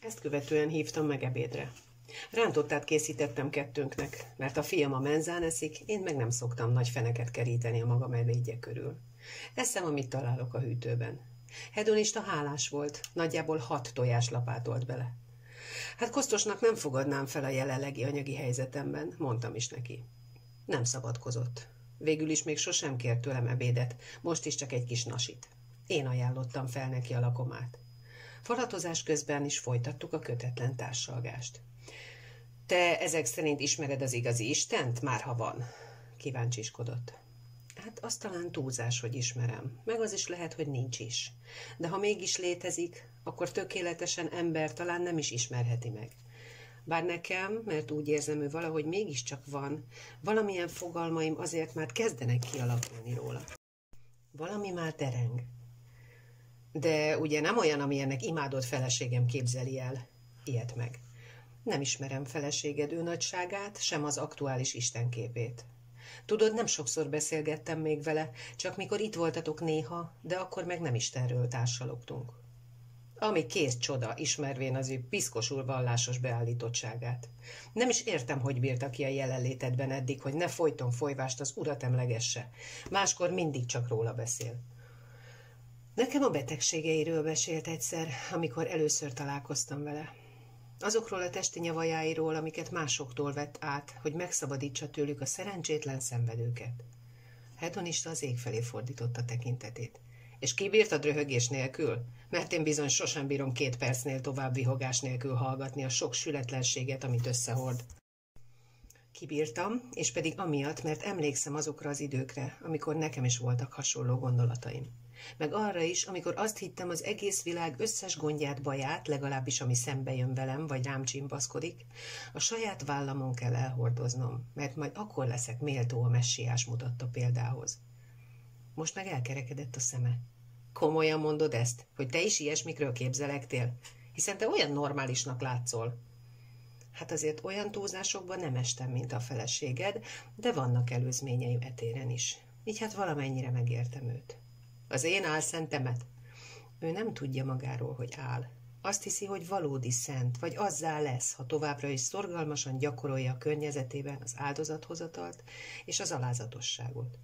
Ezt követően hívtam meg ebédre. Rántottát készítettem kettőnknek, mert a fiam a menzán eszik, én meg nem szoktam nagy feneket keríteni a magam ebédje körül. Eszem, amit találok a hűtőben. Hedonista hálás volt, nagyjából 6 tojás lapátolt bele. Hát kosztosnak nem fogadnám fel a jelenlegi anyagi helyzetemben, mondtam is neki. Nem szabadkozott. Végül is még sosem kért tőlem ebédet, most is csak egy kis nasit. Én ajánlottam fel neki a lakomát. Falatozás közben is folytattuk a kötetlen társalgást. Te ezek szerint ismered az igazi Istent, már ha van? Kíváncsiskodott. Hát az talán túlzás, hogy ismerem, meg az is lehet, hogy nincs is. De ha mégis létezik, akkor tökéletesen ember talán nem is ismerheti meg. Bár nekem, mert úgy érzem, ő valahogy mégiscsak van, valamilyen fogalmaim azért már kezdenek kialakulni róla. Valami már dereng. De ugye nem olyan, amilyennek imádott feleségem képzeli el. Ilyet meg. Nem ismerem feleséged ő nagyságát, sem az aktuális istenképét. Tudod, nem sokszor beszélgettem még vele, csak mikor itt voltatok néha, de akkor meg nem Istenről társalogtunk. Ami kész csoda, ismervén az ő piszkosul vallásos beállítottságát. Nem is értem, hogy bírta ki a jelenlétedben eddig, hogy ne folyton folyvást az urat emlegesse. Máskor mindig csak róla beszél. Nekem a betegségeiről mesélt egyszer, amikor először találkoztam vele. Azokról a testi nyavajáiról, amiket másoktól vett át, hogy megszabadítsa tőlük a szerencsétlen szenvedőket. Hedonista az ég felé fordította tekintetét. És kibírt a dröhögés nélkül? Mert én bizony sosem bírom 2 percnél tovább vihogás nélkül hallgatni a sok sületlenséget, amit összehord. Kibírtam, és pedig amiatt, mert emlékszem azokra az időkre, amikor nekem is voltak hasonló gondolataim. Meg arra is, amikor azt hittem, az egész világ összes gondját, baját, legalábbis ami szembe jön velem, vagy rám csimpaszkodik, a saját vállamon kell elhordoznom, mert majd akkor leszek méltó a messiás mutatta példához. Most meg elkerekedett a szeme. Komolyan mondod ezt, hogy te is ilyesmikről képzelektél? Hiszen te olyan normálisnak látszol. Hát azért olyan túlzásokban nem estem, mint a feleséged, de vannak előzményeim etéren is. Így hát valamennyire megértem őt. Az én álszentemet? Ő nem tudja magáról, hogy áll. Azt hiszi, hogy valódi szent, vagy azzá lesz, ha továbbra is szorgalmasan gyakorolja a környezetében az áldozathozatalt és az alázatosságot.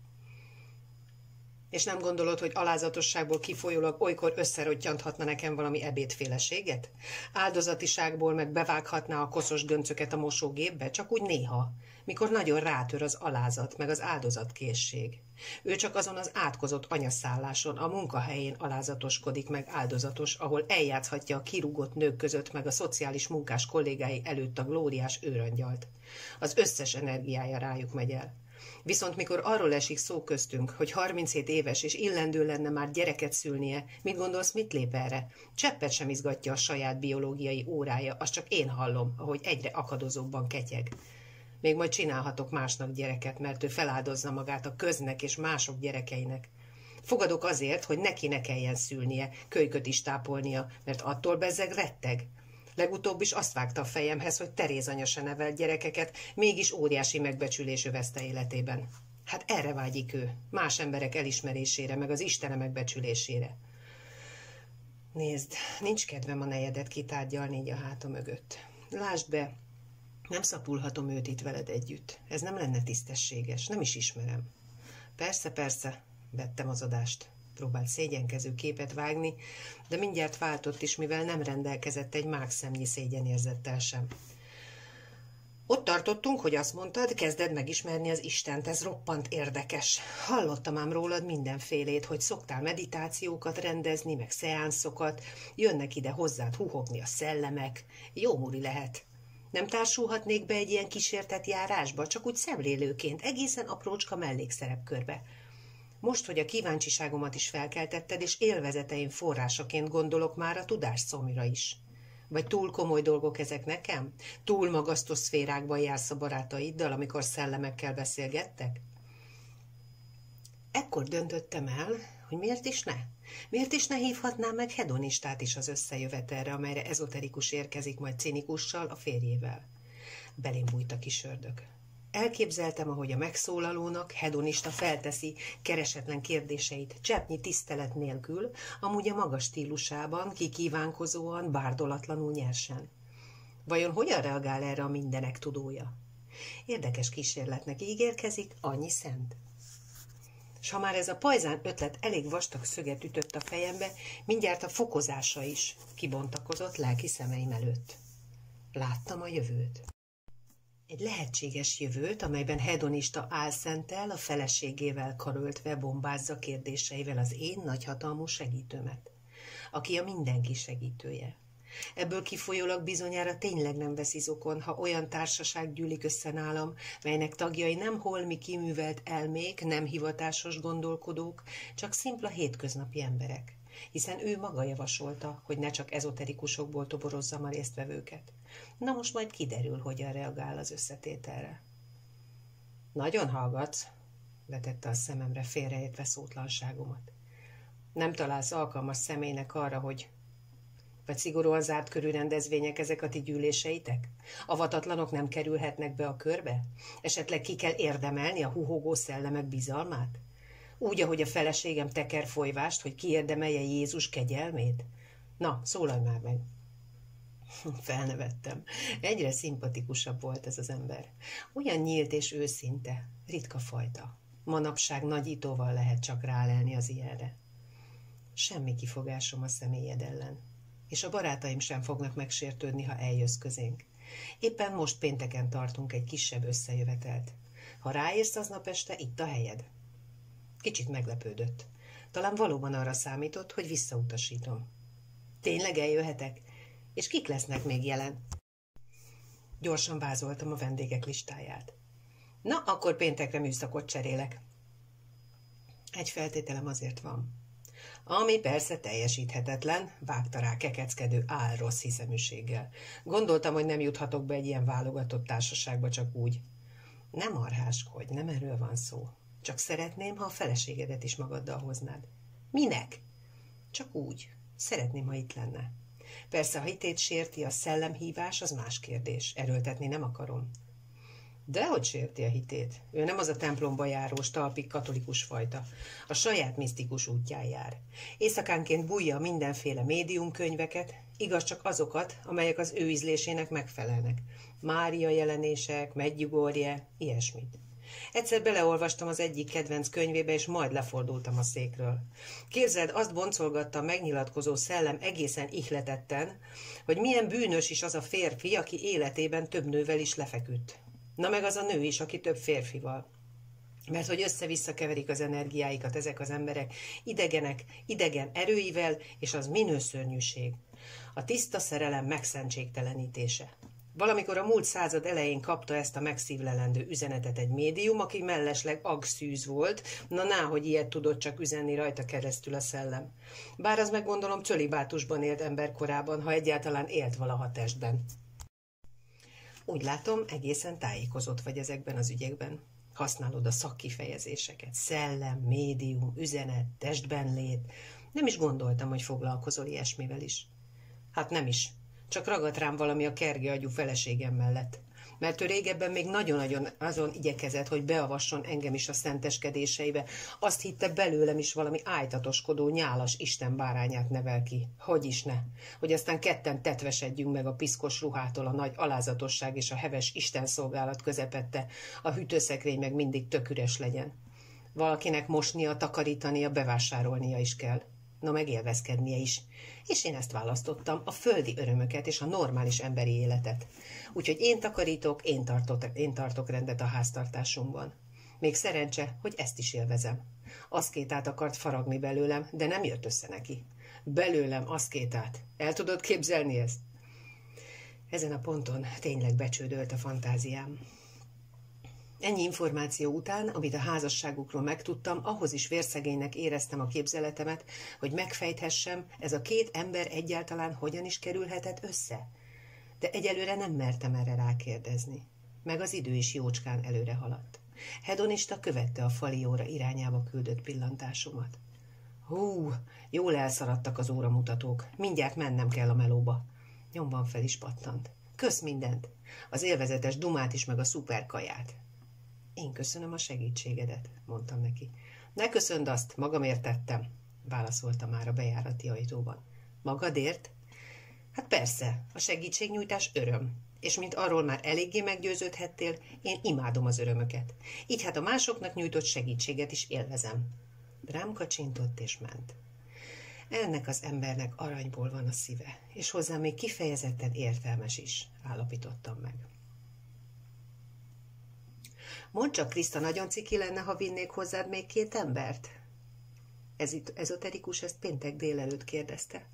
És nem gondolod, hogy alázatosságból kifolyólag olykor összerottyanthatna nekem valami ebédféleséget? Áldozatiságból meg bevághatná a koszos göncöket a mosógépbe, csak úgy néha, mikor nagyon rátör az alázat, meg az áldozatkészség. Ő csak azon az átkozott anyaszálláson, a munkahelyén alázatoskodik meg áldozatos, ahol eljátszhatja a kirúgott nők között, meg a szociális munkás kollégái előtt a glóriás őrangyalt. Az összes energiája rájuk megy el. Viszont mikor arról esik szó köztünk, hogy 37 éves és illendő lenne már gyereket szülnie, mit gondolsz, mit lép erre? Cseppet sem izgatja a saját biológiai órája, azt csak én hallom, ahogy egyre akadozóbban ketyeg. Még majd csinálhatok másnak gyereket, mert ő feláldozza magát a köznek és mások gyerekeinek. Fogadok azért, hogy neki ne kelljen szülnie, kölyköt is tápolnia, mert attól bezzeg retteg. Legutóbb is azt vágta a fejemhez, hogy Teréz anya se nevelt gyerekeket, mégis óriási megbecsülés övezte életében. Hát erre vágyik ő, más emberek elismerésére, meg az Istene megbecsülésére. Nézd, nincs kedvem a nejedet kitárgyalni így a háta mögött. Lásd be, nem szapulhatom őt itt veled együtt. Ez nem lenne tisztességes, nem is ismerem. Persze, persze, vettem az adást. Próbált szégyenkező képet vágni, de mindjárt váltott is, mivel nem rendelkezett egy mákszemnyi szégyenérzettel sem. Ott tartottunk, hogy azt mondtad, kezded megismerni az Istent, ez roppant érdekes. Hallottam ám rólad mindenfélét, hogy szoktál meditációkat rendezni, meg szeánszokat, jönnek ide hozzád huhogni a szellemek, jó muri lehet. Nem társulhatnék be egy ilyen kísértetjárásba, csak úgy szemlélőként, egészen aprócska mellékszerepkörbe. Most, hogy a kíváncsiságomat is felkeltetted, és élvezeteim forrásaként gondolok már a tudás szomira is. Vagy túl komoly dolgok ezek nekem? Túl magasztos szférákban jársz a barátaiddal, amikor szellemekkel beszélgettek? Ekkor döntöttem el, hogy miért is ne? Miért is ne hívhatnám meg hedonistát is az összejövetelre, amelyre ezoterikus érkezik majd cinikussal, a férjével? Belém bújt a kis ördög. Elképzeltem, ahogy a megszólalónak hedonista felteszi keresetlen kérdéseit cseppnyi tisztelet nélkül, amúgy a magas stílusában, kikívánkozóan, bárdolatlanul nyersen. Vajon hogyan reagál erre a mindenek tudója? Érdekes kísérletnek ígérkezik, annyi szent. S ha már ez a pajzán ötlet elég vastag szöget ütött a fejembe, mindjárt a fokozása is kibontakozott lelki szemeim előtt. Láttam a jövőt. Egy lehetséges jövőt, amelyben hedonista álszentel a feleségével karöltve bombázza kérdéseivel az én nagyhatalmú segítőmet, aki a mindenki segítője. Ebből kifolyólag bizonyára tényleg nem vesz izokon, ha olyan társaság gyűlik össze nálam, melynek tagjai nem holmi kiművelt elmék, nem hivatásos gondolkodók, csak szimpla hétköznapi emberek, hiszen ő maga javasolta, hogy ne csak ezoterikusokból toborozzam a résztvevőket. Na most majd kiderül, hogyan reagál az összetételre. Nagyon hallgatsz, vetette a szememre félreértve szótlanságomat. Nem találsz alkalmas személynek arra, hogy... Vagy szigorúan zárt körű rendezvények ezek a ti gyűléseitek? A vatatlanok nem kerülhetnek be a körbe? Esetleg ki kell érdemelni a huhogó szellemek bizalmát? Úgy, ahogy a feleségem teker folyvást, hogy kiérdemelje Jézus kegyelmét? Na, szólalj már meg! Felnevettem. Egyre szimpatikusabb volt ez az ember. Olyan nyílt és őszinte, ritka fajta. Manapság nagyítóval lehet csak rálelni az ilyenre. Semmi kifogásom a személyed ellen. És a barátaim sem fognak megsértődni, ha eljössz közénk. Éppen most pénteken tartunk egy kisebb összejövetelt. Ha ráérsz aznap este, itt a helyed. Kicsit meglepődött. Talán valóban arra számított, hogy visszautasítom. Tényleg eljöhetek? És kik lesznek még jelen? Gyorsan vázoltam a vendégek listáját. Na, akkor péntekre műszakot cserélek. Egy feltételem azért van. Ami persze teljesíthetetlen, vágta rá kekeckedő álrossz hiszeműséggel. Gondoltam, hogy nem juthatok be egy ilyen válogatott társaságba csak úgy. Nem marháskodj, nem erről van szó. Csak szeretném, ha a feleségedet is magaddal hoznád. Minek? Csak úgy. Szeretném, ha itt lenne. Persze, ha hitét sérti a szellemhívás, az más kérdés. Erőltetni nem akarom. Dehogy sérti a hitét. Ő nem az a templomba járós, talpig katolikus fajta. A saját misztikus útján jár. Éjszakánként bújja mindenféle médiumkönyveket, igaz csak azokat, amelyek az ő ízlésének megfelelnek. Mária jelenések, Medjugorje, ilyesmit. Egyszer beleolvastam az egyik kedvenc könyvébe, és majd lefordultam a székről. Képzeld, azt boncolgatta a megnyilatkozó szellem egészen ihletetten, hogy milyen bűnös is az a férfi, aki életében több nővel is lefeküdt. Na meg az a nő is, aki több férfival. Mert hogy össze-vissza keverik az energiáikat ezek az emberek, idegenek, idegen erőivel, és az minőszörnyűség. A tiszta szerelem megszentségtelenítése. Valamikor a múlt század elején kapta ezt a megszívlelendő üzenetet egy médium, aki mellesleg agszűz volt, na náhogy ilyet tudott csak üzenni rajta keresztül a szellem. Bár az meggondolom cölibátusban élt emberkorában, ha egyáltalán élt valaha testben. Úgy látom, egészen tájékozott vagy ezekben az ügyekben. Használod a szakkifejezéseket, szellem, médium, üzenet, testben lét. Nem is gondoltam, hogy foglalkozol ilyesmivel is. Hát nem is. Csak ragadt rám valami a kerge agyú feleségem mellett. Mert ő régebben még nagyon-nagyon azon igyekezett, hogy beavasson engem is a szenteskedéseibe. Azt hitte, belőlem is valami ájtatoskodó, nyálas istenbárányát nevel ki. Hogy is ne? Hogy aztán ketten tetvesedjünk meg a piszkos ruhától a nagy alázatosság és a heves istenszolgálat közepette, a hűtőszekrény meg mindig tök üres legyen. Valakinek mosnia, takarítania, bevásárolnia is kell. Na meg élvezkednie is. És én ezt választottam, a földi örömöket és a normális emberi életet. Úgyhogy én takarítok, én tartok rendet a háztartásomban. Még szerencse, hogy ezt is élvezem. Aszkétát akart faragni belőlem, de nem jött össze neki. Belőlem aszkétát. El tudod képzelni ezt? Ezen a ponton tényleg becsődölt a fantáziám. Ennyi információ után, amit a házasságukról megtudtam, ahhoz is vérszegénynek éreztem a képzeletemet, hogy megfejthessem, ez a két ember egyáltalán hogyan is kerülhetett össze. De egyelőre nem mertem erre rákérdezni. Meg az idő is jócskán előre haladt. Hedonista követte a fali óra irányába küldött pillantásomat. Hú, jól elszaradtak az óramutatók, mindjárt mennem kell a melóba. Nyomban fel is pattant. Kösz mindent, az élvezetes dumát is, meg a szuper kaját. Én köszönöm a segítségedet, mondtam neki. Ne köszönd azt, magamért tettem, válaszolta már a bejárati ajtóban. Magadért? Hát persze, a segítségnyújtás öröm, és mint arról már eléggé meggyőződhettél, én imádom az örömöket. Így hát a másoknak nyújtott segítséget is élvezem. Rám kacsintott és ment. Ennek az embernek aranyból van a szíve, és hozzá még kifejezetten értelmes is, állapítottam meg. Mondd csak, Kriszta, nagyon ciki lenne, ha vinnék hozzád még 2 embert? Ezoterikus ezt péntek délelőtt kérdezte,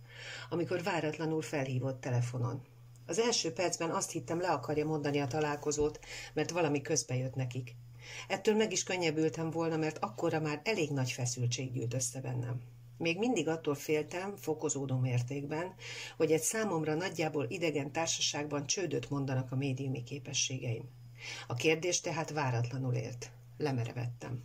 amikor váratlanul felhívott telefonon. Az első percben azt hittem, le akarja mondani a találkozót, mert valami közbe jött nekik. Ettől meg is könnyebbültem volna, mert akkora már elég nagy feszültség gyűlt össze bennem. Még mindig attól féltem, fokozódó mértékben, hogy egy számomra nagyjából idegen társaságban csődöt mondanak a médiumi képességeim. A kérdés tehát váratlanul ért. Lemerevettem.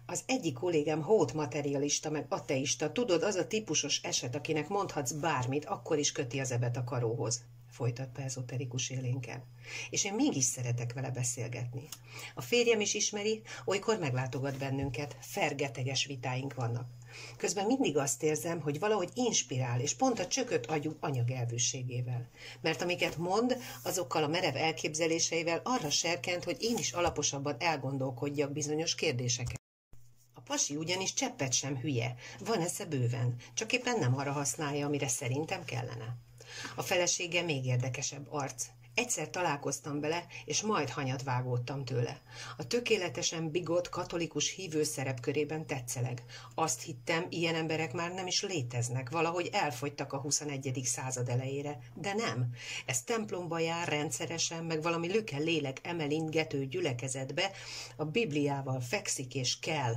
Az egyik kollégám hót materialista meg ateista, tudod, az a típusos eset, akinek mondhatsz bármit, akkor is köti az ebet a karóhoz, folytatta ezoterikus élénken. És én mégis szeretek vele beszélgetni. A férjem is ismeri, olykor meglátogat bennünket, fergeteges vitáink vannak. Közben mindig azt érzem, hogy valahogy inspirál, és pont a csökött agyú anyagelvűségével. Mert amiket mond, azokkal a merev elképzeléseivel arra serkent, hogy én is alaposabban elgondolkodjak bizonyos kérdéseket. A pasi ugyanis cseppet sem hülye, van esze bőven, csak éppen nem arra használja, amire szerintem kellene. A felesége még érdekesebb arc. Egyszer találkoztam vele, és majd hanyat vágódtam tőle. A tökéletesen bigott katolikus hívő szerepkörében tetszeleg. Azt hittem, ilyen emberek már nem is léteznek, valahogy elfogytak a 21. század elejére. De nem. Ez templomba jár rendszeresen, meg valami lüke lélek emelintgető gyülekezetbe, a Bibliával fekszik és kell.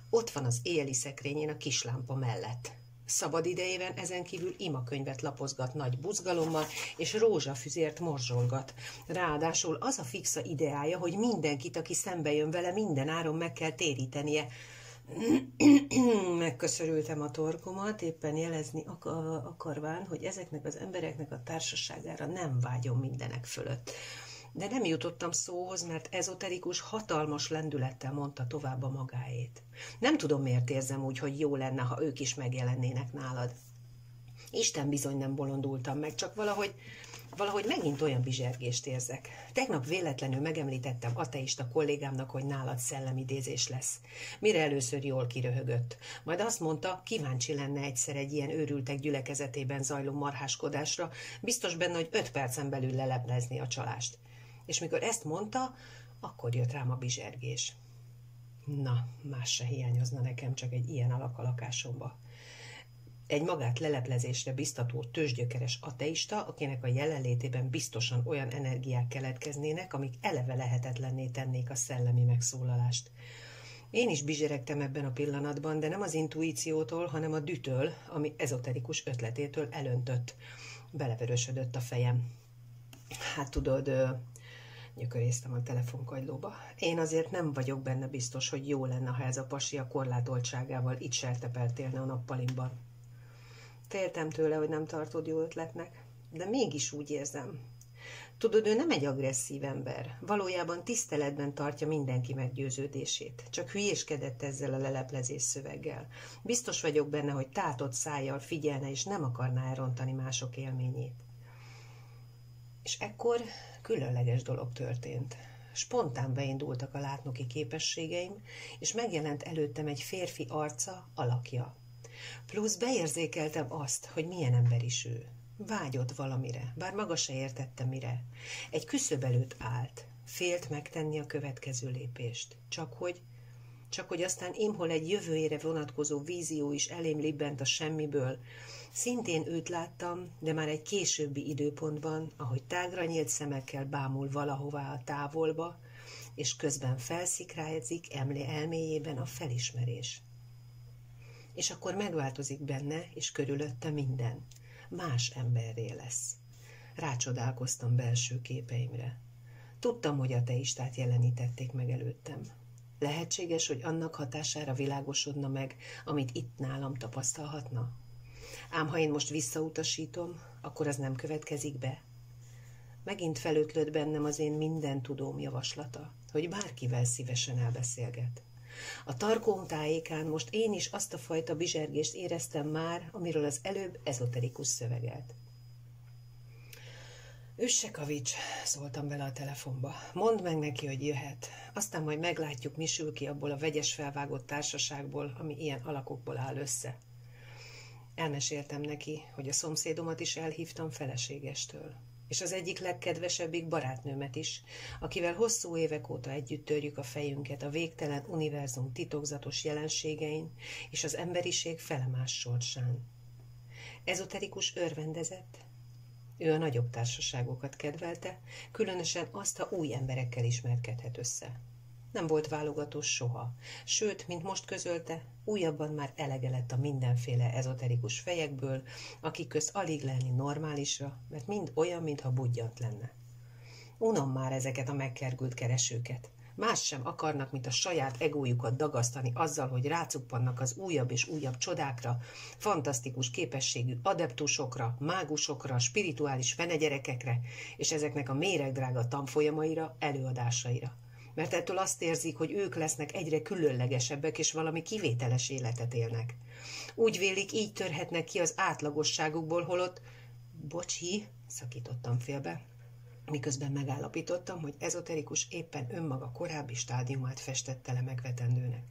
Ott van az éjjeli szekrényén a kislámpa mellett. Szabad idejében ezen kívül imakönyvet lapozgat nagy buzgalommal, és rózsafüzért morzsolgat. Ráadásul az a fixa ideája, hogy mindenkit, aki szembe jön vele, minden áron meg kell térítenie. Megköszörültem a torkomat, éppen jelezni akarván, hogy ezeknek az embereknek a társaságára nem vágyom mindenek fölött. De nem jutottam szóhoz, mert ezoterikus hatalmas lendülettel mondta tovább a magáét. Nem tudom, miért érzem úgy, hogy jó lenne, ha ők is megjelennének nálad. Isten bizony nem bolondultam meg, csak valahogy megint olyan bizsergést érzek. Tegnap véletlenül megemlítettem ateista kollégámnak, hogy nálad szellemidézés lesz. Mire először jól kiröhögött. Majd azt mondta, kíváncsi lenne egyszer egy ilyen őrültek gyülekezetében zajló marháskodásra, biztos benne, hogy 5 percen belül leleplezni a csalást. És mikor ezt mondta, akkor jött rám a bizsergés. Na, más se hiányozna nekem, csak egy ilyen alak a lakásomba. Egy magát leleplezésre biztató tőzsgyökeres ateista, akinek a jelenlétében biztosan olyan energiák keletkeznének, amik eleve lehetetlenné tennék a szellemi megszólalást. Én is bizseregtem ebben a pillanatban, de nem az intuíciótól, hanem a dühtől, ami ezoterikus ötletétől elöntött. Belevörösödött a fejem. Hát tudod, nyököréztem a telefonkagylóba. Én azért nem vagyok benne biztos, hogy jó lenne, ha ez a pasi a korlátoltságával itt sertepeltélne a nappalimban. Féltem tőle, hogy nem tartod jó ötletnek, de mégis úgy érzem. Tudod, ő nem egy agresszív ember. Valójában tiszteletben tartja mindenki meggyőződését. Csak hülyéskedett ezzel a leleplezés szöveggel. Biztos vagyok benne, hogy tátott szájjal figyelne, és nem akarná elrontani mások élményét. És ekkor különleges dolog történt. Spontán beindultak a látnoki képességeim, és megjelent előttem egy férfi arca, alakja. Plusz beérzékeltem azt, hogy milyen ember is ő. Vágyott valamire, bár maga se értette mire. Egy küszöb előtt állt, félt megtenni a következő lépést. Csak hogy aztán imhol egy jövőjére vonatkozó vízió is elém libbent a semmiből. Szintén őt láttam, de már egy későbbi időpontban, ahogy tágra nyílt szemekkel bámul valahová a távolba, és közben felszikrázik elméjében a felismerés. És akkor megváltozik benne, és körülötte minden. Más emberré lesz. Rácsodálkoztam belső képeimre. Tudtam, hogy ateistát jelenítették meg előttem. Lehetséges, hogy annak hatására világosodna meg, amit itt nálam tapasztalhatna? Ám ha én most visszautasítom, akkor az nem következik be. Megint felötlött bennem az én minden tudóm javaslata, hogy bárkivel szívesen elbeszélget. A tarkóm tájékán most én is azt a fajta bizsergést éreztem már, amiről az előbb ezoterikus szövegelt. Üssekavics, szóltam vele a telefonba. Mondd meg neki, hogy jöhet. Aztán majd meglátjuk, mi sül ki abból a vegyes felvágott társaságból, ami ilyen alakokból áll össze. Elmeséltem neki, hogy a szomszédomat is elhívtam feleségestől, és az egyik legkedvesebbik barátnőmet is, akivel hosszú évek óta együtt törjük a fejünket a végtelen univerzum titokzatos jelenségein és az emberiség felemás sorsán. Ezoterikus örvendezett. Ő a nagyobb társaságokat kedvelte, különösen azt, ha új emberekkel ismerkedhet össze. Nem volt válogatós soha, sőt, mint most közölte, újabban már elege lett a mindenféle ezoterikus fejekből, akik közt alig lelni normálisra, mert mind olyan, mintha budjant lenne. Unom már ezeket a megkergült keresőket. Más sem akarnak, mint a saját egójukat dagasztani azzal, hogy rácuppannak az újabb és újabb csodákra, fantasztikus képességű adeptusokra, mágusokra, spirituális fenegyerekekre, és ezeknek a méregdrága tanfolyamaira, előadásaira. Mert ettől azt érzik, hogy ők lesznek egyre különlegesebbek, és valami kivételes életet élnek. Úgy vélik, így törhetnek ki az átlagosságukból, holott... Bocsi, szakítottam félbe, miközben megállapítottam, hogy ezoterikus éppen önmaga korábbi stádiumát festette le megvetendőnek.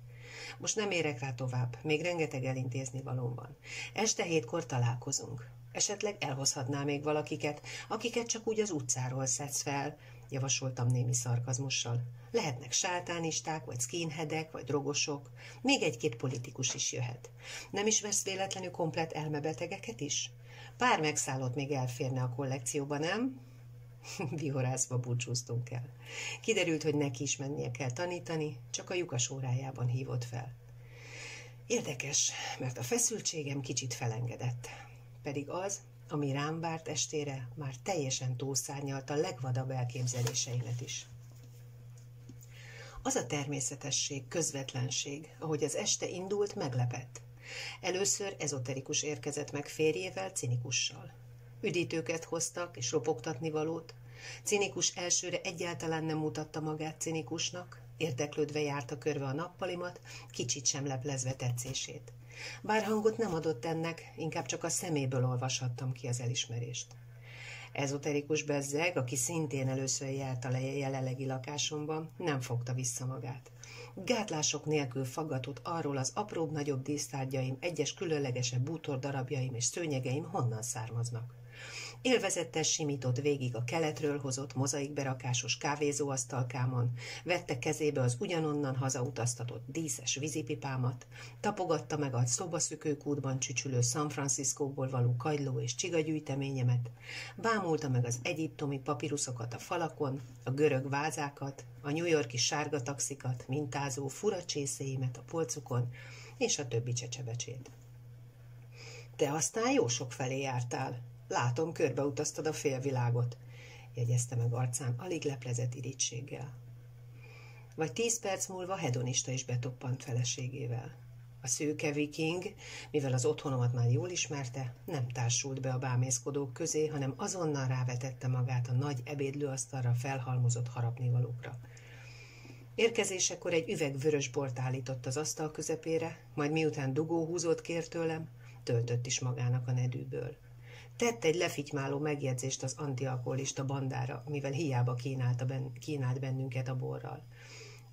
Most nem érek rá tovább, még rengeteg elintézni valóm van. Este 7-kor találkozunk. Esetleg elhozhatná még valakiket, akiket csak úgy az utcáról szedsz fel, javasoltam némi szarkazmussal. Lehetnek sátánisták, vagy skinheadek, vagy drogosok, még egy-két politikus is jöhet. Nem is vesz véletlenül komplett elmebetegeket is? Pár megszállott még elférne a kollekcióba, nem? Vihorázva búcsúztunk el. Kiderült, hogy neki is mennie kell tanítani, csak a lyukas órájában hívott fel. Érdekes, mert a feszültségem kicsit felengedett. Pedig az, ami rám várt estére, már teljesen túlszárnyalta a legvadabb elképzeléseimet is. Az a természetesség, közvetlenség, ahogy az este indult, meglepett. Először ezoterikus érkezett meg férjével, cinikussal. Üdítőket hoztak és ropogtatnivalót. Cinikus elsőre egyáltalán nem mutatta magát cinikusnak, érdeklődve járta körbe a nappalimat, kicsit sem leplezve tetszését. Bár hangot nem adott ennek, inkább csak a szeméből olvashattam ki az elismerést. Ezoterikus bezzeg, aki szintén először járt a jelenlegi lakásomban, nem fogta vissza magát. Gátlások nélkül faggatott arról az apróbb-nagyobb dísztárgyaim, egyes különlegesebb bútordarabjaim és szőnyegeim honnan származnak. Élvezettel simított végig a keletről hozott mozaikberakásos kávézóasztalkámon, vette kezébe az ugyanonnan hazautaztatott díszes vízipipámat, tapogatta meg a szobaszükőkútban csücsülő San Franciscóból való kagyló és csigagyűjteményemet, bámulta meg az egyiptomi papiruszokat a falakon, a görög vázákat, a New York-i sárga taxikat, mintázó fura csészéimet a polcukon, és a többi csecsebecsét. Te aztán jó sok felé jártál. Látom, körbeutaztad a félvilágot, jegyezte meg arcán alig leplezett irítséggel. Vagy 10 perc múlva hedonista is betoppant feleségével. A szőke viking, mivel az otthonomat már jól ismerte, nem társult be a bámészkodók közé, hanem azonnal rávetette magát a nagy ebédlőasztalra felhalmozott harapnivalókra. Érkezésekor egy üveg vörös bort állított az asztal közepére, majd miután dugóhúzót kért tőlem, töltött is magának a nedűből. Tett egy lefitymáló megjegyzést az antialkoholista bandára, mivel hiába kínált bennünket a borral.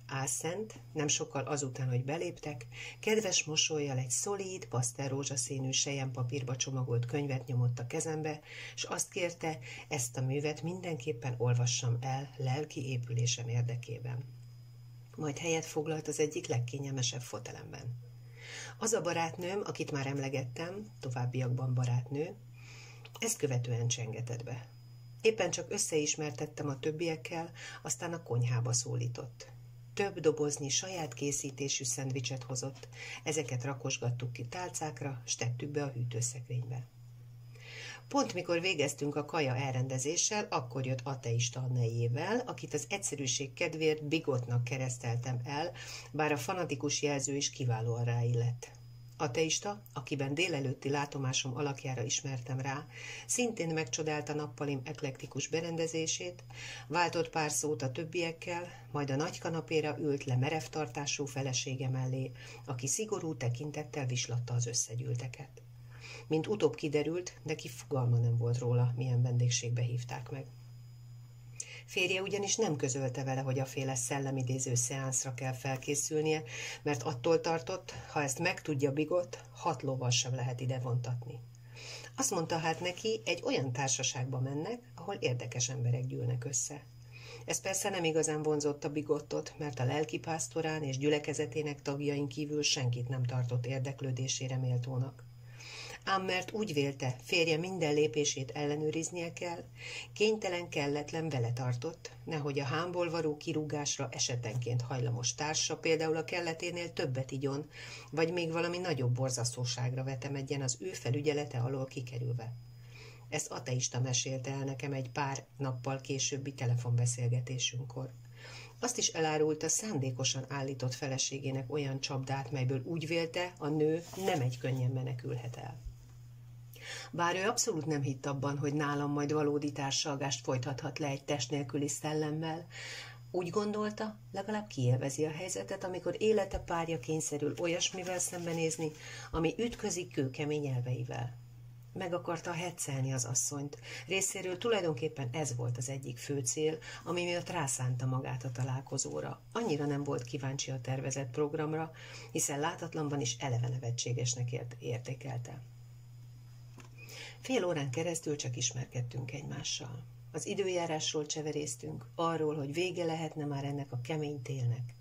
Álszent, nem sokkal azután, hogy beléptek, kedves mosollyal egy szolíd, pasztelrózsaszínű selyempapírba csomagolt könyvet nyomott a kezembe, és azt kérte, ezt a művet mindenképpen olvassam el lelki épülésem érdekében. Majd helyet foglalt az egyik legkényelmesebb fotelemben. Az a barátnőm, akit már emlegettem, továbbiakban barátnő, ezt követően csengetett be. Éppen csak összeismertettem a többiekkel, aztán a konyhába szólított. Több doboznyi saját készítésű szendvicset hozott, ezeket rakosgattuk ki tálcákra, s tettük be a hűtőszekrénybe. Pont mikor végeztünk a kaja elrendezéssel, akkor jött ateista a nejével, akit az egyszerűség kedvéért bigotnak kereszteltem el, bár a fanatikus jelző is kiválóan ráillett. Ateista, akiben délelőtti látomásom alakjára ismertem rá, szintén megcsodálta nappalim eklektikus berendezését, váltott pár szót a többiekkel, majd a nagy kanapéra ült le merevtartású felesége mellé, aki szigorú tekintettel vislatta az összegyűlteket. Mint utóbb kiderült, neki fogalma nem volt róla, milyen vendégségbe hívták meg. Férje ugyanis nem közölte vele, hogy aféle szellemidéző szeánszra kell felkészülnie, mert attól tartott, ha ezt megtudja Bigot, 6 lovval sem lehet ide vontatni. Azt mondta hát neki, egy olyan társaságba mennek, ahol érdekes emberek gyűlnek össze. Ez persze nem igazán vonzotta Bigottot, mert a lelkipásztorán és gyülekezetének tagjain kívül senkit nem tartott érdeklődésére méltónak. Ám mert úgy vélte, férje minden lépését ellenőriznie kell, kénytelen kelletlen vele tartott, nehogy a hámból való kirúgásra esetenként hajlamos társa például a kelleténél többet igyon, vagy még valami nagyobb borzasztóságra vetemedjen az ő felügyelete alól kikerülve. Ezt ateista mesélte el nekem egy pár nappal későbbi telefonbeszélgetésünkkor. Azt is elárulta, szándékosan állított feleségének olyan csapdát, melyből úgy vélte, a nő nem egy könnyen menekülhet el. Bár ő abszolút nem hitt abban, hogy nálam majd valódi társalgást folytathat le egy test nélküli szellemmel, úgy gondolta, legalább kiélvezi a helyzetet, amikor élete párja kényszerül olyasmivel szembenézni, ami ütközik kőkemény elveivel. Meg akarta heccelni az asszonyt. Részéről tulajdonképpen ez volt az egyik fő cél, ami miatt rászánta magát a találkozóra. Annyira nem volt kíváncsi a tervezett programra, hiszen látatlanban is eleve nevetségesnek értékelte. Fél órán keresztül csak ismerkedtünk egymással. Az időjárásról cseveréztünk, arról, hogy vége lehetne már ennek a kemény télnek.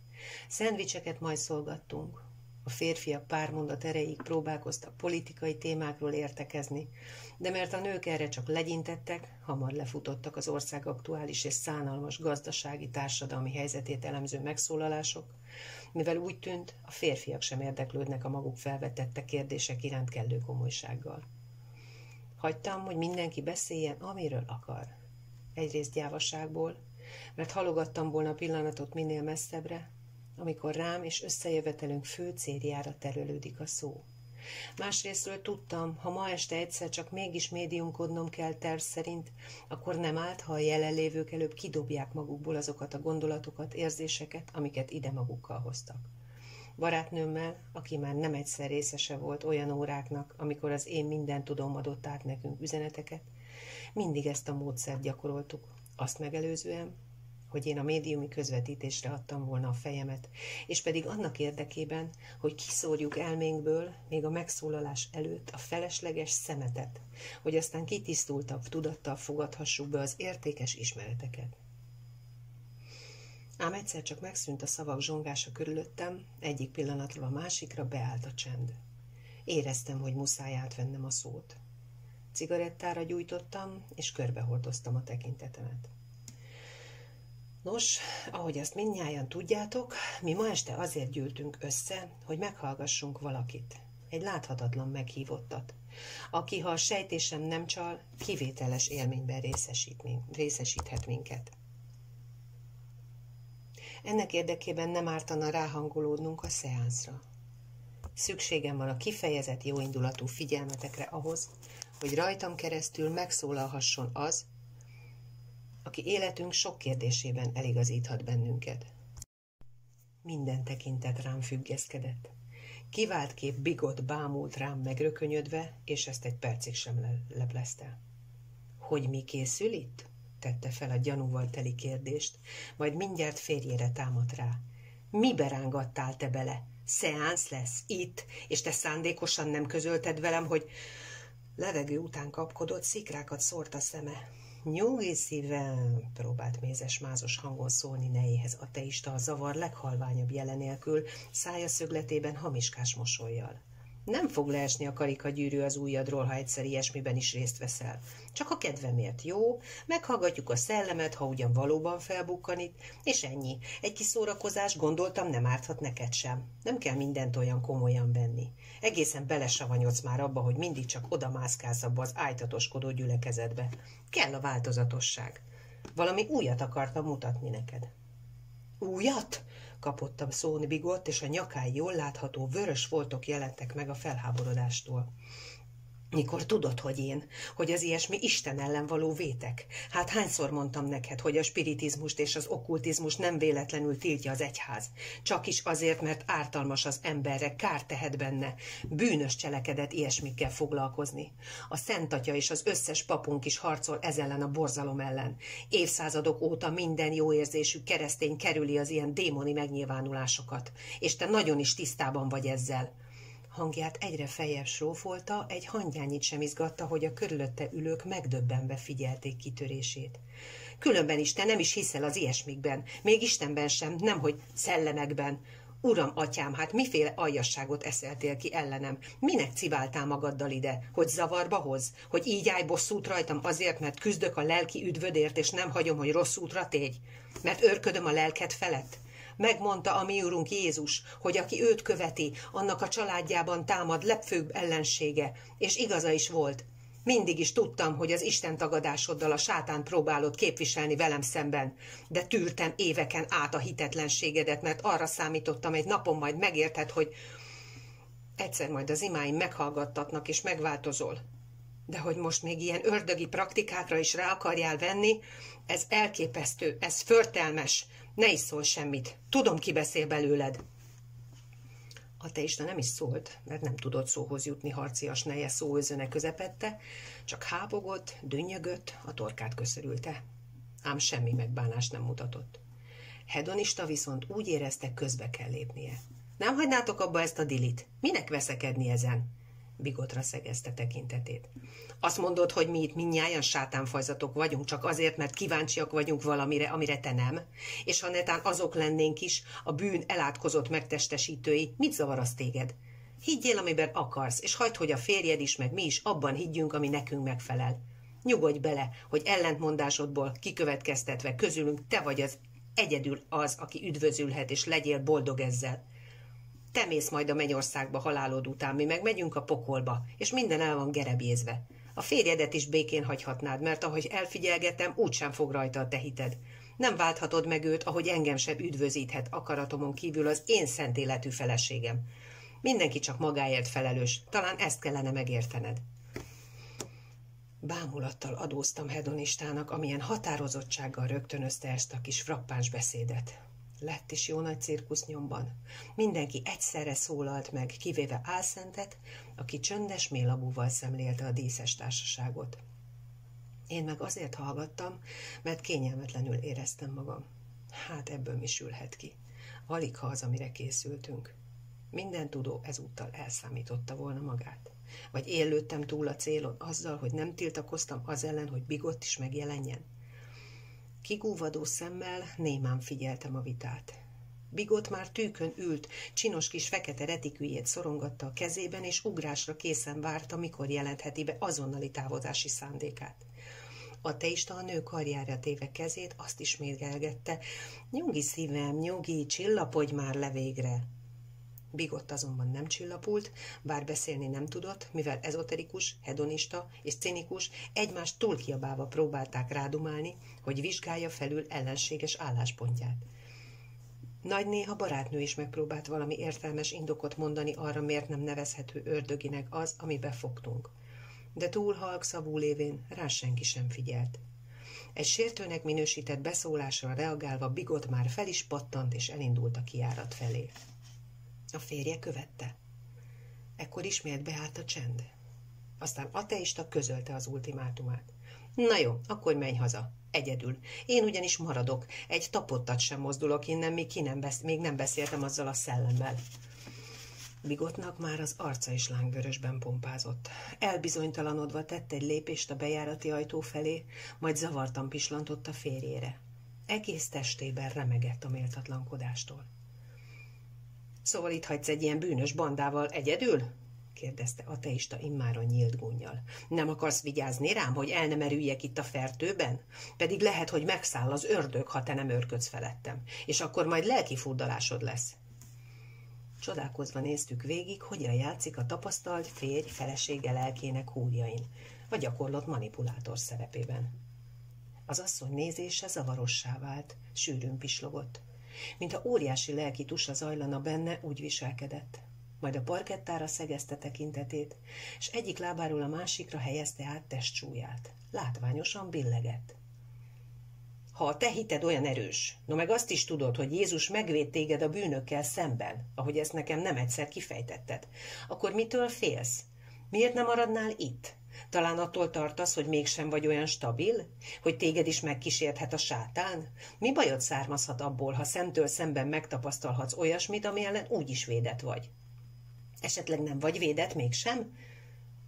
Szendvicseket majszolgattunk. A férfiak pár mondat erejéig próbálkoztak politikai témákról értekezni, de mert a nők erre csak legyintettek, hamar lefutottak az ország aktuális és szánalmas gazdasági, társadalmi helyzetét elemző megszólalások, mivel úgy tűnt, a férfiak sem érdeklődnek a maguk felvetette kérdések iránt kellő komolysággal. Hagytam, hogy mindenki beszéljen, amiről akar. Egyrészt gyávaságból, mert halogattam volna a pillanatot minél messzebbre, amikor rám és összejövetelünk fő céljára terelődik a szó. Másrésztről tudtam, ha ma este egyszer csak mégis médiumkodnom kell terv szerint, akkor nem árt, ha a jelenlévők előbb kidobják magukból azokat a gondolatokat, érzéseket, amiket ide magukkal hoztak. Barátnőmmel, aki már nem egyszer részese volt olyan óráknak, amikor az én minden tudom adott át nekünk üzeneteket, mindig ezt a módszert gyakoroltuk, azt megelőzően, hogy én a médiumi közvetítésre adtam volna a fejemet, és pedig annak érdekében, hogy kiszórjuk elménkből még a megszólalás előtt a felesleges szemetet, hogy aztán kitisztultabb tudattal fogadhassuk be az értékes ismereteket. Ám egyszer csak megszűnt a szavak zsongása körülöttem, egyik pillanatról a másikra beállt a csend. Éreztem, hogy muszáj átvennem a szót. Cigarettára gyújtottam, és körbehordoztam a tekintetemet. Nos, ahogy azt mindnyájan tudjátok, mi ma este azért gyűltünk össze, hogy meghallgassunk valakit, egy láthatatlan meghívottat, aki, ha a sejtésem nem csal, kivételes élményben részesíthet minket. Ennek érdekében nem ártana ráhangolódnunk a szeánszra. Szükségem van a kifejezett jóindulatú figyelmetekre ahhoz, hogy rajtam keresztül megszólalhasson az, aki életünk sok kérdésében eligazíthat bennünket. Minden tekintet rám függeszkedett. Kivált kép Bigot bámult rám megrökönyödve, és ezt egy percig sem leplezte. Hogy mi készül itt? Tette fel a gyanúval teli kérdést, majd mindjárt férjére támadt rá. Mibe rángattál te bele? Szeánsz lesz itt, és te szándékosan nem közölted velem, hogy... Levegő után kapkodott, szikrákat szórt a szeme. Nyugi szívem, próbált mézes-mázos hangon szólni nejéhez ateista a zavar leghalványabb jele nélkül, szája szögletében hamiskás mosollyal. Nem fog leesni a karikagyűrű az ujjadról, ha egyszer ilyesmiben is részt veszel. Csak a kedvemért, jó? Meghallgatjuk a szellemet, ha ugyan valóban felbukkan itt, és ennyi. Egy kis szórakozás, gondoltam, nem árthat neked sem. Nem kell mindent olyan komolyan venni. Egészen belesavanyodsz már abba, hogy mindig csak oda mászkálsz abba az ájtatoskodó gyülekezetbe. Kell a változatosság. Valami újat akartam mutatni neked. Újat? kapott a szón Bigott, és a nyakái jól látható vörös foltok jelentek meg a felháborodástól. Mikor tudod, hogy én, hogy az ilyesmi Isten ellen való vétek? Hát hányszor mondtam neked, hogy a spiritizmust és az okkultizmus nem véletlenül tiltja az egyház? Csak is azért, mert ártalmas az emberre, kár tehet benne. Bűnös cselekedet ilyesmikkel foglalkozni. A Szent Atya és az összes papunk is harcol ez ellen a borzalom ellen. Évszázadok óta minden jóérzésű keresztény kerüli az ilyen démoni megnyilvánulásokat. És te nagyon is tisztában vagy ezzel. Hangját egyre feljebb srófolta, egy hangyányit sem izgatta, hogy a körülötte ülők megdöbbenve figyelték kitörését. Különben is te nem is hiszel az ilyesmikben, még Istenben sem, nemhogy szellemekben. Uram, atyám, hát miféle aljasságot eszeltél ki ellenem? Minek cibáltál magaddal ide? Hogy zavarba hoz? Hogy így állj bosszút rajtam azért, mert küzdök a lelki üdvödért, és nem hagyom, hogy rossz útra tégy? Mert őrködöm a lelked felett? Megmondta a mi úrunk Jézus, hogy aki őt követi, annak a családjában támad legfőbb ellensége, és igaza is volt. Mindig is tudtam, hogy az Isten tagadásoddal a sátánt próbálod képviselni velem szemben, de tűrtem éveken át a hitetlenségedet, mert arra számítottam, egy napon majd megérted, hogy egyszer majd az imáim meghallgattatnak és megváltozol. De hogy most még ilyen ördögi praktikákra is rá akarjál venni, ez elképesztő, ez förtelmes. Ne is szólj semmit. Tudom, ki beszél belőled. Ateista nem is szólt, mert nem tudott szóhoz jutni harcias neje szóözöne közepette, csak hábogott, dünnyögött, a torkát köszörülte. Ám semmi megbánást nem mutatott. Hedonista viszont úgy érezte, közbe kell lépnie. Nem hagynátok abba ezt a dilit? Minek veszekedni ezen? Bigottra szegezte tekintetét. Azt mondod, hogy mi itt mindnyájan sátánfajzatok vagyunk, csak azért, mert kíváncsiak vagyunk valamire, amire te nem? És ha netán azok lennénk is, a bűn elátkozott megtestesítői, mit zavar az téged? Higgyél, amiben akarsz, és hagyd, hogy a férjed is, meg mi is abban higgyünk, ami nekünk megfelel. Nyugodj bele, hogy ellentmondásodból kikövetkeztetve közülünk te vagy az egyedül az, aki üdvözülhet, és legyél boldog ezzel. Te mész majd a mennyországba halálod után, mi meg megyünk a pokolba, és minden el van gerebjézve. A férjedet is békén hagyhatnád, mert ahogy elfigyelgetem, úgysem fog rajta a te hited. Nem válthatod meg őt, ahogy engem sem üdvözíthet akaratomon kívül az én szent életű feleségem. Mindenki csak magáért felelős, talán ezt kellene megértened. Bámulattal adóztam hedonistának, amilyen határozottsággal rögtönözte ezt a kis frappáns beszédet. Lett is jó nagy cirkusz nyomban. Mindenki egyszerre szólalt meg, kivéve Álszentet, aki csöndes mélabúval szemlélte a díszes társaságot. Én meg azért hallgattam, mert kényelmetlenül éreztem magam. Hát ebből mi sülhet ki. Alig ha az, amire készültünk. Minden tudó ezúttal elszámította volna magát. Vagy én lőttem túl a célon azzal, hogy nem tiltakoztam az ellen, hogy Bigott is megjelenjen. Kigúvadó szemmel némán figyeltem a vitát. Bigott már tűkön ült, csinos kis fekete retikűjét szorongatta a kezében, és ugrásra készen várta, mikor jelentheti be azonnali távozási szándékát. Ateista a nő karjára téve kezét, azt ismételgette: nyugi szívem, nyugi, csillapodj már le végre! Bigott azonban nem csillapult, bár beszélni nem tudott, mivel ezoterikus, hedonista és cinikus egymást túlkiabálva próbálták rádumálni, hogy vizsgálja felül ellenséges álláspontját. Nagy néha barátnő is megpróbált valami értelmes indokot mondani arra, miért nem nevezhető ördöginek az, amibe fogtunk. De túl halk szavú lévén rá senki sem figyelt. Egy sértőnek minősített beszólásra reagálva Bigott már fel is pattant és elindult a kijárat felé. A férje követte. Ekkor ismét beállt a csend. Aztán ateista közölte az ultimátumát. Na jó, akkor menj haza. Egyedül. Én ugyanis maradok. Egy tapottat sem mozdulok innen, még nem beszéltem azzal a szellemmel. Bigottnak már az arca is lángvörösben pompázott. Elbizonytalanodva tett egy lépést a bejárati ajtó felé, majd zavartan pislantott a férjére. Egész testében remegett a méltatlankodástól. Szóval itt hagysz egy ilyen bűnös bandával egyedül? Kérdezte ateista immáron nyílt gúnnyal. Nem akarsz vigyázni rám, hogy el ne merüljek itt a fertőben? Pedig lehet, hogy megszáll az ördög, ha te nem őrködsz felettem, és akkor majd lelkifurdalásod lesz. Csodálkozva néztük végig, hogyan játszik a tapasztalt férj felesége lelkének húrjain, a gyakorlott manipulátor szerepében. Az asszony nézése zavarossá vált, sűrűn pislogott. Mintha óriási lelki tusa zajlana benne, úgy viselkedett. Majd a parkettára szegezte tekintetét, és egyik lábáról a másikra helyezte át testsúlyát. Látványosan billegett. Ha a te hited olyan erős, no meg azt is tudod, hogy Jézus megvéd téged a bűnökkel szemben, ahogy ezt nekem nem egyszer kifejtetted, akkor mitől félsz? Miért nem maradnál itt? Talán attól tartasz, hogy mégsem vagy olyan stabil? Hogy téged is megkísérthet a sátán? Mi bajod származhat abból, ha szemtől szemben megtapasztalhatsz olyasmit, ami ellen úgyis védett vagy? Esetleg nem vagy védett mégsem?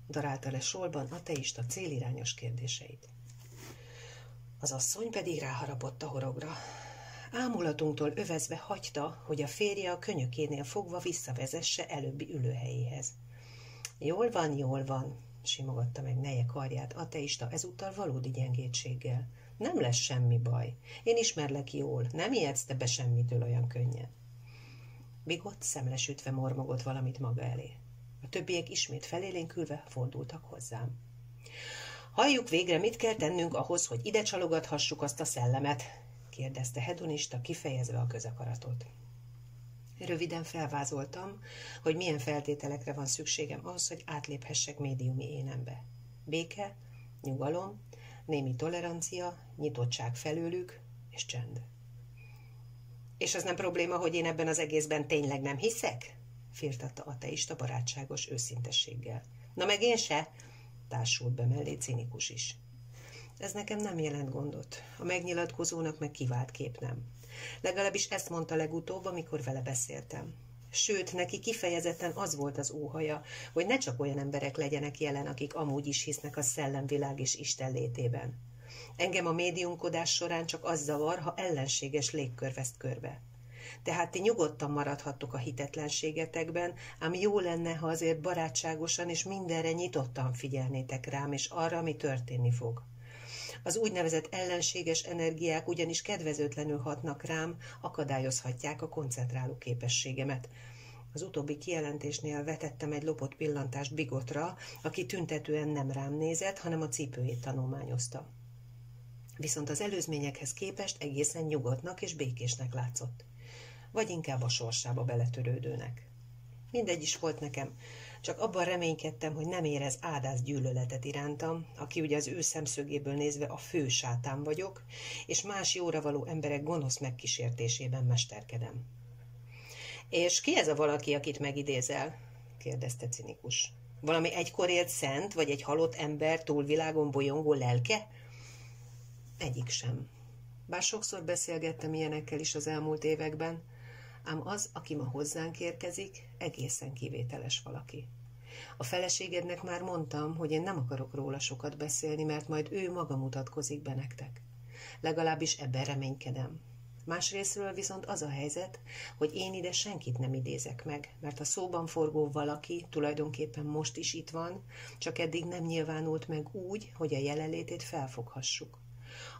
Darálta le sorban ateista célirányos kérdéseit. Az asszony pedig ráharapott a horogra. Ámulatunktól övezve hagyta, hogy a férje a könyökénél fogva visszavezesse előbbi ülőhelyéhez. Jól van, simogatta meg neje karját ateista ezúttal valódi gyengétséggel. Nem lesz semmi baj. Én ismerlek jól, nem ijedsz te be semmitől olyan könnyen. Bigott szemlesütve mormogott valamit maga elé. A többiek ismét felélénkülve fordultak hozzám. Halljuk végre, mit kell tennünk ahhoz, hogy ide csalogathassuk azt a szellemet? Kérdezte hedonista, kifejezve a közakaratot. Röviden felvázoltam, hogy milyen feltételekre van szükségem ahhoz, hogy átléphessek médiumi énembe. Béke, nyugalom, némi tolerancia, nyitottság felőlük és csend. És az nem probléma, hogy én ebben az egészben tényleg nem hiszek? Firtatta ateista barátságos őszintességgel. Na meg én se, társult be mellé cinikus is. Ez nekem nem jelent gondot. A megnyilatkozónak meg kivált kép nem. Legalábbis ezt mondta legutóbb, amikor vele beszéltem. Sőt, neki kifejezetten az volt az óhaja, hogy ne csak olyan emberek legyenek jelen, akik amúgy is hisznek a szellemvilág és Isten létében. Engem a médiumkodás során csak az zavar, ha ellenséges légkör vesz körbe. Tehát ti nyugodtan maradhattok a hitetlenségetekben, ám jó lenne, ha azért barátságosan és mindenre nyitottan figyelnétek rám, és arra, ami történni fog. Az úgynevezett ellenséges energiák ugyanis kedvezőtlenül hatnak rám, akadályozhatják a koncentráló képességemet. Az utóbbi kijelentésnél vetettem egy lopott pillantást Bigotra, aki tüntetően nem rám nézett, hanem a cipőjét tanulmányozta. Viszont az előzményekhez képest egészen nyugodtnak és békésnek látszott. Vagy inkább a sorsába beletörődőnek. Mindegy is volt nekem, csak abban reménykedtem, hogy nem érez ádász gyűlöletet irántam, aki ugye az ő szemszögéből nézve a fő sátán vagyok, és más jóra való emberek gonosz megkísértésében mesterkedem. És ki ez a valaki, akit megidézel? Kérdezte cinikus. Valami egykor élt szent, vagy egy halott ember túlvilágon bolyongó lelke? Egyik sem. Bár sokszor beszélgettem ilyenekkel is az elmúlt években, ám az, aki ma hozzánk érkezik, egészen kivételes valaki. A feleségednek már mondtam, hogy én nem akarok róla sokat beszélni, mert majd ő maga mutatkozik be nektek. Legalábbis ebben reménykedem. Másrészről viszont az a helyzet, hogy én ide senkit nem idézek meg, mert a szóban forgó valaki tulajdonképpen most is itt van, csak eddig nem nyilvánult meg úgy, hogy a jelenlétét felfoghassuk.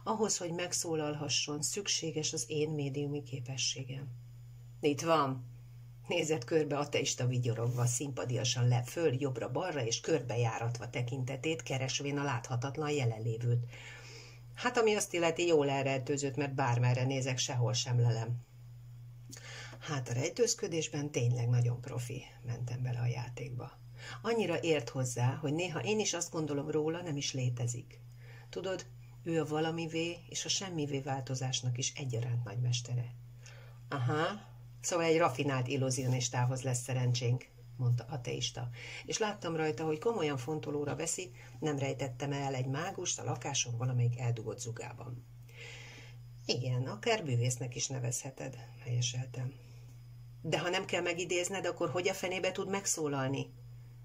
Ahhoz, hogy megszólalhasson, szükséges az én médiumi képességem. Itt van! Nézett körbe ateista vigyorogva, szimpadiasan föl, jobbra-balra és körbejáratva tekintetét, keresvén a láthatatlan jelenlévőt. Hát ami azt illeti, jól elrejtőzött, mert bármerre nézek, sehol sem lelem. Hát a rejtőzködésben tényleg nagyon profi, mentem bele a játékba. Annyira ért hozzá, hogy néha én is azt gondolom róla, nem is létezik. Tudod, ő a valamivé és a semmivé változásnak is egyaránt nagymestere. Aha, szóval egy rafinált illúzionistához lesz szerencsénk, mondta ateista, és láttam rajta, hogy komolyan fontolóra veszi, nem rejtettem el egy mágust a lakáson valamelyik eldugott zugában. Igen, akár bűvésznek is nevezheted, helyeseltem. De ha nem kell megidézned, akkor hogy a fenébe tud megszólalni?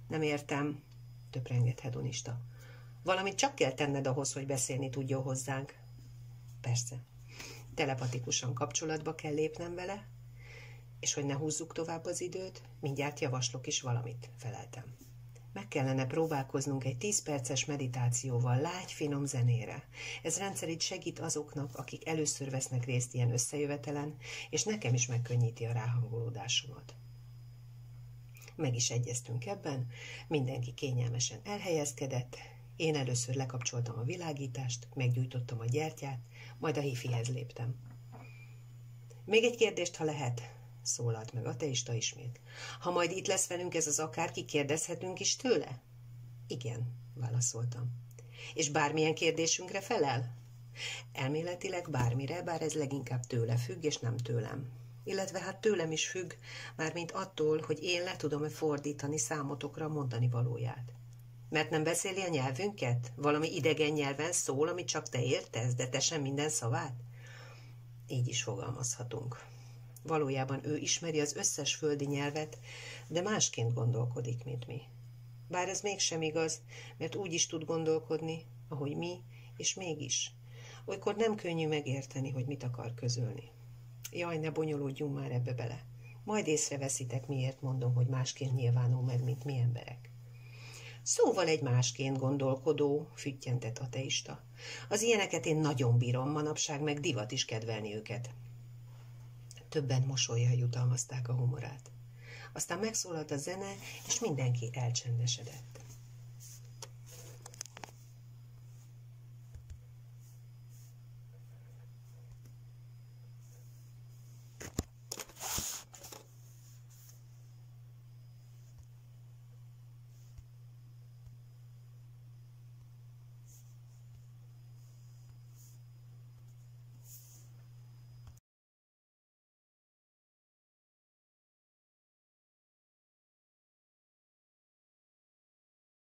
Nem értem, töprengett hedonista. Valamit csak kell tenned ahhoz, hogy beszélni tudjon hozzánk. Persze. Telepatikusan kapcsolatba kell lépnem vele, és hogy ne húzzuk tovább az időt, mindjárt javaslok is valamit, feleltem. Meg kellene próbálkoznunk egy 10 perces meditációval, lágy, finom zenére. Ez rendszerint segít azoknak, akik először vesznek részt ilyen összejövetelen, és nekem is megkönnyíti a ráhangolódásomat. Meg is egyeztünk ebben, mindenki kényelmesen elhelyezkedett, én először lekapcsoltam a világítást, meggyújtottam a gyertyát, majd a hifihez léptem. Még egy kérdést, ha lehet, szólalt meg ateista ismét. Ha majd itt lesz velünk ez az akárki, kérdezhetünk is tőle? Igen, válaszoltam. És bármilyen kérdésünkre felel? Elméletileg bármire, bár ez leginkább tőle függ, és nem tőlem. Illetve hát tőlem is függ, mármint attól, hogy én le tudom-e fordítani számotokra mondani valóját. Mert nem beszéli a nyelvünket? Valami idegen nyelven szól, amit csak te értesz, de te sem minden szavát? Így is fogalmazhatunk. Valójában ő ismeri az összes földi nyelvet, de másként gondolkodik, mint mi. Bár ez mégsem igaz, mert úgy is tud gondolkodni, ahogy mi, és mégis. Olykor nem könnyű megérteni, hogy mit akar közölni. Jaj, ne bonyolódjunk már ebbe bele. Majd észreveszitek, miért mondom, hogy másként nyilvánul meg, mint mi emberek. Szóval egy másként gondolkodó, füttyentett ateista. Az ilyeneket én nagyon bírom, manapság meg divat is kedvelni őket. Többen mosollyal jutalmazták a humorát. Aztán megszólalt a zene, és mindenki elcsendesedett.